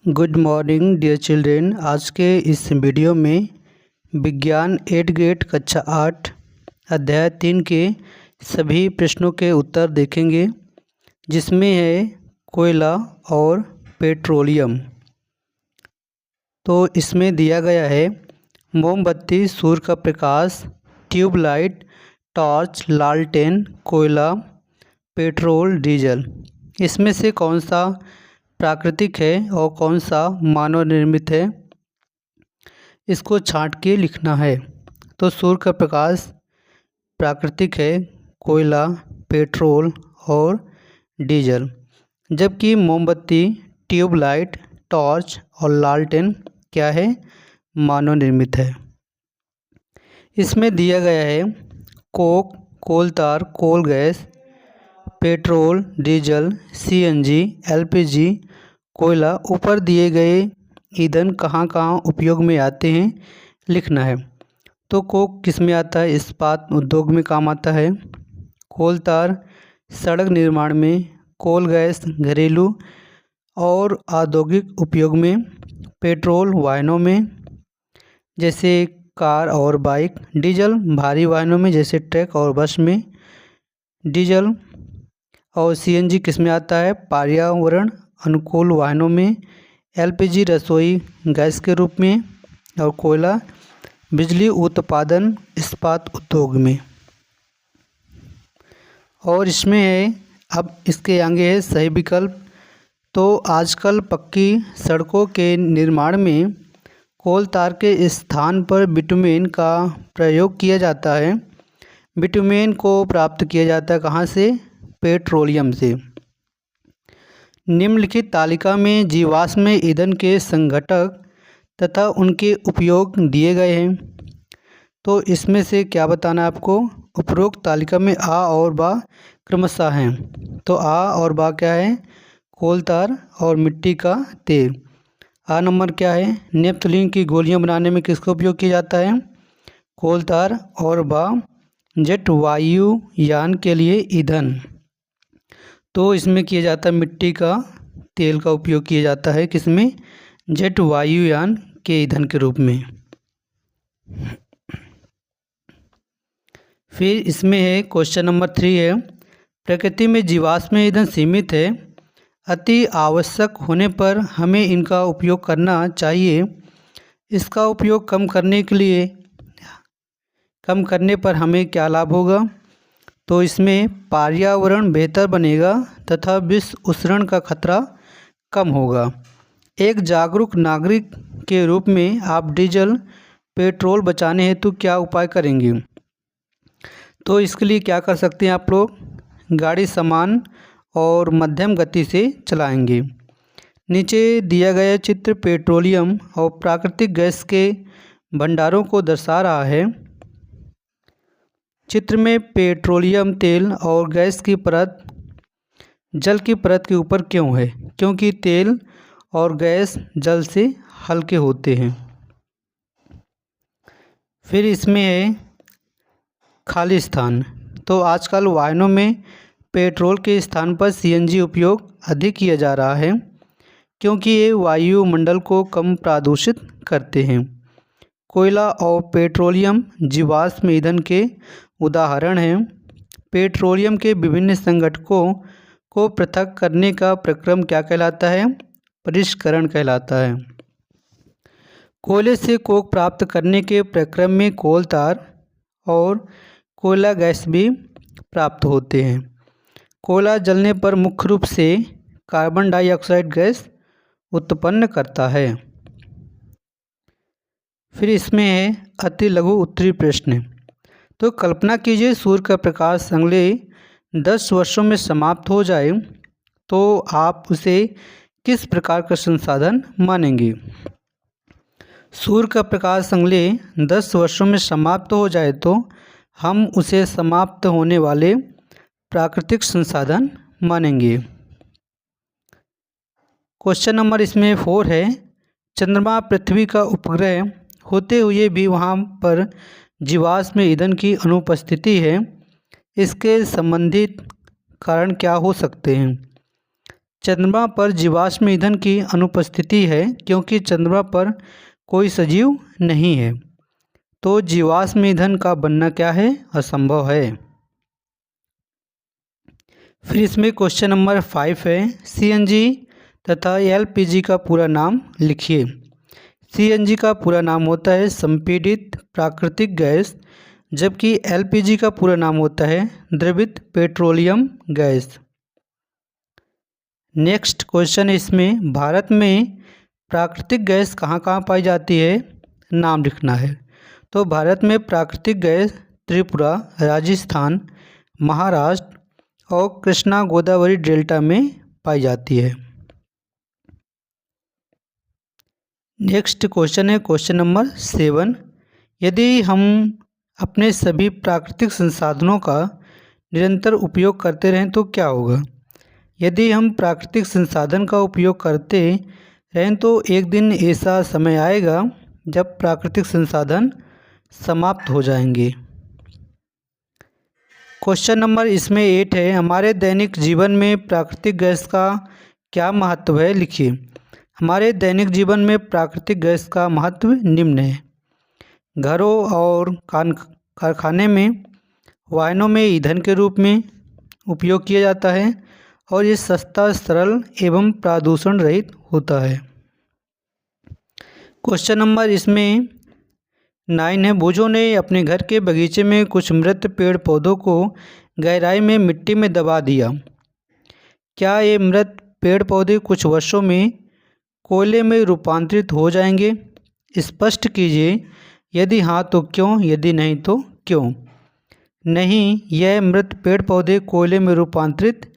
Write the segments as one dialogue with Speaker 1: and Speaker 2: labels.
Speaker 1: Good morning dear children. आज के इस वीडियो में विज्ञान 8 ग्रेड कक्षा 8 अध्याय 3 के सभी प्रश्नों के उत्तर देखेंगे, जिसमें है कोयला और पेट्रोलियम। तो इसमें दिया गया है मोमबत्ती, सूर्य का प्रकाश, ट्यूबलाइट, टॉर्च, लालटेन, कोयला, पेट्रोल, डीजल। इसमें से कौन सा प्राकृतिक है और कौन सा मानव निर्मित है, इसको छांट के लिखना है। तो सूर्य का प्रकाश प्राकृतिक है, कोयला, पेट्रोल और डीजल, जबकि मोमबत्ती, ट्यूबलाइट, टॉर्च और लालटेन क्या है, मानव निर्मित है। इसमें दिया गया है coke, coal tar, coal gas, petrol, diesel, CNG, LPG, कोयला। ऊपर दिए गए ईंधन कहाँ कहाँ उपयोग में आते हैं, लिखना है। तो कोक किस में आता है, इस्पात उद्योग में काम आता है। कोल तार सड़क निर्माण में, कोल गैस घरेलू और औद्योगिक उपयोग में, पेट्रोल वाहनों में जैसे कार और बाइक, डीजल भारी वाहनों में जैसे ट्रक और बस में डीजल, और सीएनजी किस में आता है, पर्यावरण अनुकूल वाहनों में, एलपीजी रसोई गैस के रूप में, और कोयला बिजली उत्पादन इस्पात उद्योग में। और इसमें है, अब इसके आगे है सही विकल्प। तो आजकल पक्की सड़कों के निर्माण में कोल तार के स्थान पर बिटुमेन का प्रयोग किया जाता है। बिटुमेन को प्राप्त किया जाता है कहाँ से, पेट्रोलियम से। निम्नलिखित तालिका में जीवाश्म ईंधन के संघटक तथा उनके उपयोग दिए गए हैं। तो इसमें से क्या बताना है आपको, उपरोक्त तालिका में आ और बा क्रमशः हैं। तो आ और बा क्या है, कोल तार और मिट्टी का तेल। आ नंबर क्या है, नेपथलीन की गोलियां बनाने में किसका उपयोग किया जाता है, कोल तार। और बा जेट वायुयान के लिए ईंधन, तो इसमें किया जाता है मिट्टी का तेल का उपयोग किया जाता है, किसमें, जेट वायुयान के ईंधन के रूप में। फिर इसमें है क्वेश्चन नंबर 3 है, प्रकृति में जीवाश्म ईंधन सीमित है, अति आवश्यक होने पर हमें इनका उपयोग करना चाहिए। इसका उपयोग कम करने पर हमें क्या लाभ होगा। तो इसमें पर्यावरण बेहतर बनेगा तथा विश्व उष्णन का खतरा कम होगा। एक जागरूक नागरिक के रूप में आप डीजल पेट्रोल बचाने हेतु क्या उपाय करेंगे। तो इसके लिए क्या कर सकते हैं आप लोग, गाड़ी समान और मध्यम गति से चलाएंगे। नीचे दिया गया चित्र पेट्रोलियम और प्राकृतिक गैस के भंडारों को दर्शा रहा है। चित्र में पेट्रोलियम तेल और गैस की परत जल की परत के ऊपर क्यों है, क्योंकि तेल और गैस जल से हल्के होते हैं। फिर इसमें है खाली स्थान। तो आजकल वाहनों में पेट्रोल के स्थान पर सीएनजी उपयोग अधिक किया जा रहा है, क्योंकि ये वायुमंडल को कम प्रदूषित करते हैं। कोयला और पेट्रोलियम जीवाश्म ईंधन के उदाहरण हैं। पेट्रोलियम के विभिन्न संघटकों को पृथक करने का प्रक्रम क्या कहलाता है, परिष्करण कहलाता है। कोयले से कोक प्राप्त करने के प्रक्रम में कोल तार और कोयला गैस भी प्राप्त होते हैं। कोयला जलने पर मुख्य रूप से कार्बन डाइऑक्साइड गैस उत्पन्न करता है। फिर इसमें है अति लघु उत्तरीय प्रश्न। तो कल्पना कीजिए सूर्य का प्रकाश अगले 10 वर्षों में समाप्त हो जाए, तो आप उसे किस प्रकार का संसाधन मानेंगे। सूर्य का प्रकाश अगले 10 वर्षों में समाप्त हो जाए तो हम उसे समाप्त होने वाले प्राकृतिक संसाधन मानेंगे। क्वेश्चन नंबर इसमें 4 है, चंद्रमा पृथ्वी का उपग्रह होते हुए भी वहाँ पर जीवाश्म ईंधन की अनुपस्थिति है, इसके संबंधित कारण क्या हो सकते हैं। चंद्रमा पर जीवाश्म ईंधन की अनुपस्थिति है क्योंकि चंद्रमा पर कोई सजीव नहीं है। तो जीवाश्म ईंधन का बनना क्या है? असंभव है। फिर इसमें क्वेश्चन नंबर 5 है, सीएनजी तथा एलपीजी का पूरा नाम लिखिए। सीएनजी का पूरा नाम होता है संपीड़ित प्राकृतिक गैस, जबकि एलपीजी का पूरा नाम होता है द्रवित पेट्रोलियम गैस। नेक्स्ट क्वेश्चन है इसमें, भारत में प्राकृतिक गैस कहाँ कहाँ पाई जाती है? नाम लिखना है। तो भारत में प्राकृतिक गैस त्रिपुरा, राजस्थान, महाराष्ट्र और कृष्णा गोदावरी डेल्टा में पाई जाती है। नेक्स्ट क्वेश्चन है क्वेश्चन नंबर 7, यदि हम अपने सभी प्राकृतिक संसाधनों का निरंतर उपयोग करते रहें तो क्या होगा? यदि हम प्राकृतिक संसाधन का उपयोग करते रहें तो एक दिन ऐसा समय आएगा जब प्राकृतिक संसाधन समाप्त हो जाएंगे। क्वेश्चन नंबर इसमें 8 है, हमारे दैनिक जीवन में प्राकृतिक गैस का क्या महत्व है? लिखिए। हमारे दैनिक जीवन में प्राकृतिक गैस का महत्व निम्न है। घरों और कारखाने में, वाहनों में ईंधन के रूप में उपयोग किया जाता है और ये सस्ता, सरल एवं प्रदूषण रहित होता है। क्वेश्चन नंबर इसमें 9 है, भुजों ने अपने घर के बगीचे में कुछ मृत पेड़ पौधों को गहराई में मिट्टी में दबा दिया। क्या ये मृत पेड़ पौधे कुछ वर्षों में कोयले में रूपांतरित हो जाएंगे? स्पष्ट कीजिए, यदि हाँ तो क्यों, यदि नहीं तो क्यों? नहीं, यह मृत पेड़ पौधे कोयले में रूपांतरित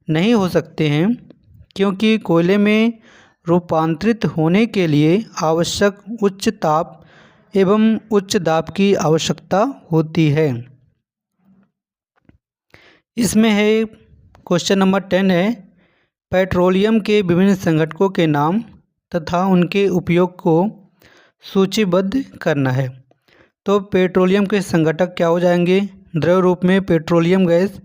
Speaker 1: नहीं हो सकते हैं क्योंकि कोयले में रूपांतरित होने के लिए आवश्यक उच्च ताप एवं उच्च दाब की आवश्यकता होती है। इसमें है क्वेश्चन नंबर 10 है, पेट्रोलियम के विभिन्न संघटकों के नाम तथा उनके उपयोग को सूचीबद्ध करना है। तो पेट्रोलियम के संघटक क्या हो जाएंगे? द्रव रूप में पेट्रोलियम गैस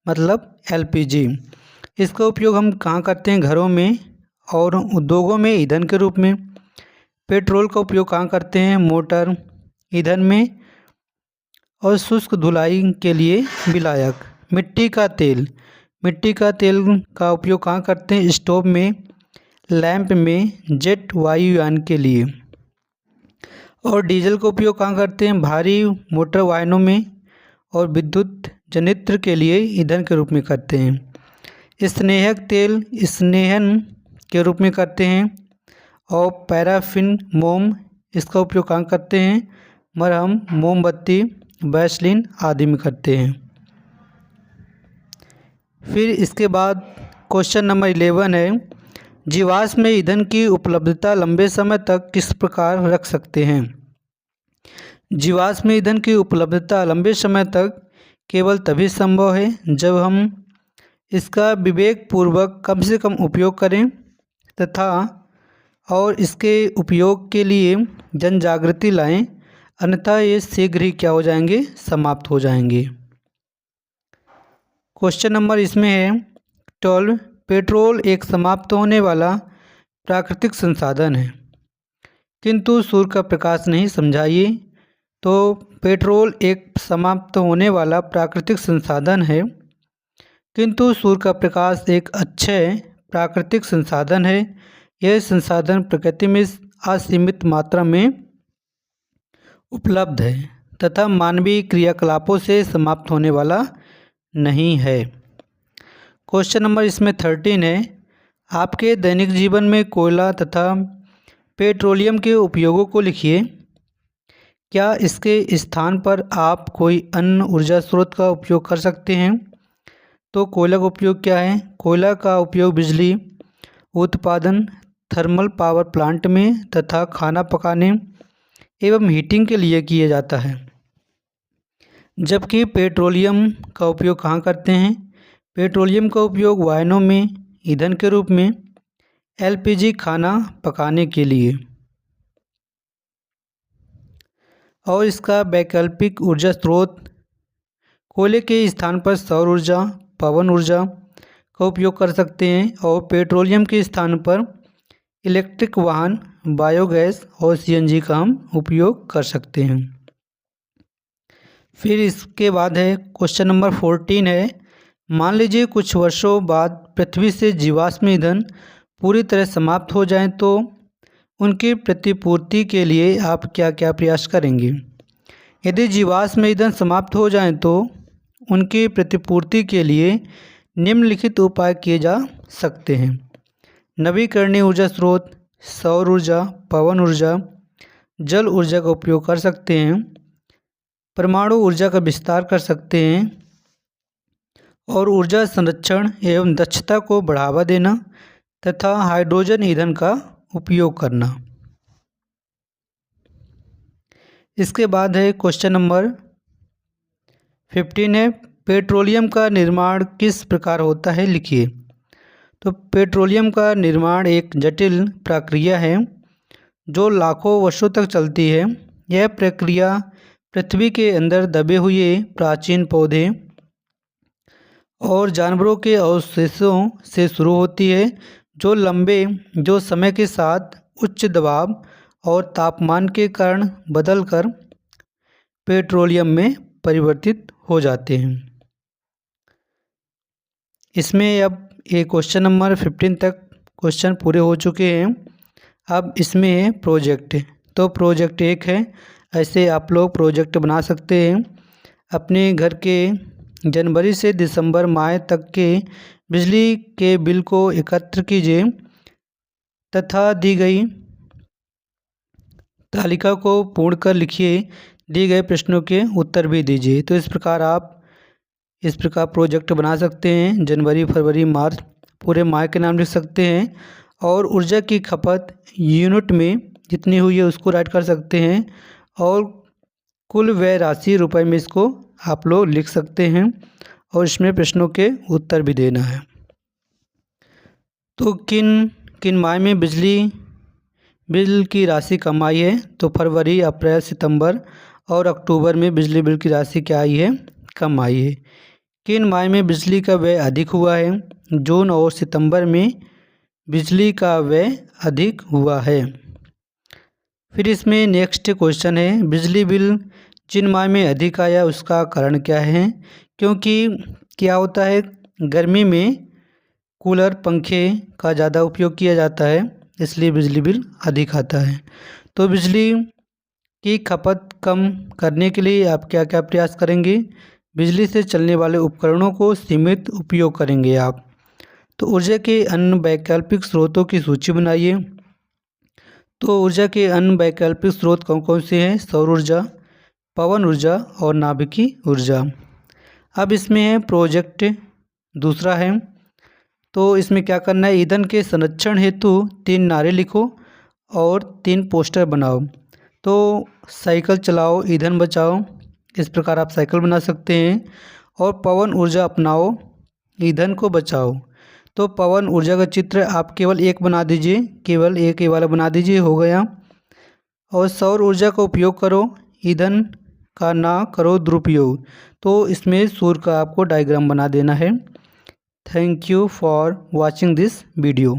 Speaker 1: मतलब एलपीजी। इसका उपयोग हम कहाँ करते हैं? घरों में और उद्योगों में ईंधन के रूप में। पेट्रोल का उपयोग कहाँ करते हैं? मोटर, ईंधन में और शुष्क धुलाई के लिए विलायक। मिट्टी का तेल का उपयोग कहाँ करते हैं? स्टोव में, लैंप में, जेट वायुयान के लिए। और डीजल का उपयोग कहाँ करते हैं? भारी मोटर वाहनों में और विद्युत जनित्र के लिए ईंधन के रूप में करते हैं। स्नेहक तेल स्नेहन के रूप में करते हैं। और पैराफिन मोम, इसका उपयोग कहाँ करते हैं? मरहम, मोमबत्ती, वैसलीन आदि में करते हैं। फिर इसके बाद क्वेश्चन नंबर 11 है, जीवाश्म ईंधन की उपलब्धता लंबे समय तक किस प्रकार रख सकते हैं? जीवाश्म ईंधन की उपलब्धता लंबे समय तक केवल तभी संभव है जब हम इसका विवेकपूर्वक कम से कम उपयोग करें तथा और इसके उपयोग के लिए जन जागृति लाएं, अन्यथा ये शीघ्र ही क्या हो जाएंगे? समाप्त हो जाएंगे। क्वेश्चन नंबर इसमें है 12, पेट्रोल एक समाप्त होने वाला प्राकृतिक संसाधन है किंतु सूर्य का प्रकाश नहीं। समझाइए। तो पेट्रोल एक समाप्त होने वाला प्राकृतिक संसाधन है किंतु सूर्य का प्रकाश एक अक्षय प्राकृतिक संसाधन है। यह संसाधन प्रकृति में असीमित मात्रा में उपलब्ध है तथा मानवीय क्रियाकलापों से समाप्त होने वाला नहीं है। क्वेश्चन नंबर इसमें 13 है, आपके दैनिक जीवन में कोयला तथा पेट्रोलियम के उपयोगों को लिखिए। क्या इसके स्थान पर आप कोई अन्य ऊर्जा स्रोत का उपयोग कर सकते हैं? तो कोयला का उपयोग क्या है? कोयला का उपयोग बिजली उत्पादन, थर्मल पावर प्लांट में तथा खाना पकाने एवं हीटिंग के लिए किया जाता है, जबकि पेट्रोलियम का उपयोग कहाँ करते हैं? पेट्रोलियम का उपयोग वाहनों में ईंधन के रूप में, एलपीजी खाना पकाने के लिए। और इसका वैकल्पिक ऊर्जा स्रोत कोयले के स्थान पर सौर ऊर्जा, पवन ऊर्जा, का उपयोग कर सकते हैं और पेट्रोलियम के स्थान पर इलेक्ट्रिक वाहन, बायोगैस और सीएनजी का हम उपयोग कर सकते हैं। फिर इसके बाद है क्वेश्चन नंबर 14 है, मान लीजिए कुछ वर्षों बाद पृथ्वी से जीवाश्म ईंधन पूरी तरह समाप्त हो जाएं तो उनकी प्रतिपूर्ति के लिए आप क्या क्या प्रयास करेंगे। यदि जीवाश्म ईंधन समाप्त हो जाएं तो उनकी प्रतिपूर्ति के लिए निम्नलिखित उपाय किए जा सकते हैं। नवीकरणीय ऊर्जा स्रोत, सौर ऊर्जा, पवन ऊर्जा, जल ऊर्जा का उपयोग कर सकते हैं, परमाणु ऊर्जा का विस्तार कर सकते हैं और ऊर्जा संरक्षण एवं दक्षता को बढ़ावा देना तथा हाइड्रोजन ईंधन का उपयोग करना। इसके बाद है क्वेश्चन नंबर 15 है, पेट्रोलियम का निर्माण किस प्रकार होता है, लिखिए। तो पेट्रोलियम का निर्माण एक जटिल प्रक्रिया है जो लाखों वर्षों तक चलती है। यह प्रक्रिया पृथ्वी के अंदर दबे हुए प्राचीन पौधे और जानवरों के अवशेषों से शुरू होती है जो समय के साथ उच्च दबाव और तापमान के कारण बदलकर पेट्रोलियम में परिवर्तित हो जाते हैं। इसमें अब ये क्वेश्चन नंबर 15 तक क्वेश्चन पूरे हो चुके हैं। अब इसमें है प्रोजेक्ट। तो प्रोजेक्ट 1 है, ऐसे आप लोग प्रोजेक्ट बना सकते हैं। अपने घर के जनवरी से दिसंबर माह तक के बिजली के बिल को एकत्र कीजिए तथा दी गई तालिका को पूर्ण कर लिखिए। दिए गए प्रश्नों के उत्तर भी दीजिए। तो इस प्रकार प्रोजेक्ट बना सकते हैं। जनवरी, फरवरी, मार्च पूरे माह के नाम लिख सकते हैं और ऊर्जा की खपत यूनिट में जितनी हुई है उसको राइट कर सकते हैं और कुल व्यय राशि रुपए में इसको आप लोग लिख सकते हैं और इसमें प्रश्नों के उत्तर भी देना है। तो किन माह में बिजली बिल की राशि कम आई है, तो फरवरी, अप्रैल, सितंबर और अक्टूबर में बिजली बिल की राशि क्या आई है, कम आई है। किन माह में बिजली का व्यय अधिक हुआ है, जून और सितंबर में बिजली का व्यय अधिक हुआ है। फिर इसमें नेक्स्ट क्वेश्चन है, बिजली बिल जिन माह में अधिक आया उसका कारण क्या है। क्योंकि क्या होता है, गर्मी में कूलर, पंखे का ज़्यादा उपयोग किया जाता है, इसलिए बिजली बिल अधिक आता है। तो बिजली की खपत कम करने के लिए आप क्या क्या प्रयास करेंगे। बिजली से चलने वाले उपकरणों को सीमित उपयोग करेंगे आप। तो ऊर्जा के अन्य वैकल्पिक स्रोतों की सूची बनाइए। तो ऊर्जा के अन्य वैकल्पिक स्रोत कौन कौन से हैं, सौर ऊर्जा, पवन ऊर्जा और नाभिकीय ऊर्जा। अब इसमें है प्रोजेक्ट दूसरा है। तो इसमें क्या करना है, ईंधन के संरक्षण हेतु 3 नारे लिखो और 3 पोस्टर बनाओ। तो साइकिल चलाओ, ईंधन बचाओ, इस प्रकार आप साइकिल बना सकते हैं। और पवन ऊर्जा अपनाओ, ईंधन को बचाओ। तो पवन ऊर्जा का चित्र आप केवल एक बना दीजिए, केवल एक ये वाला बना दीजिए, हो गया। और सौर ऊर्जा का उपयोग करो, ईंधन का ना करो दुरुपयोग। तो इसमें सूर्य का आपको डायग्राम बना देना है। Thank you for watching this video.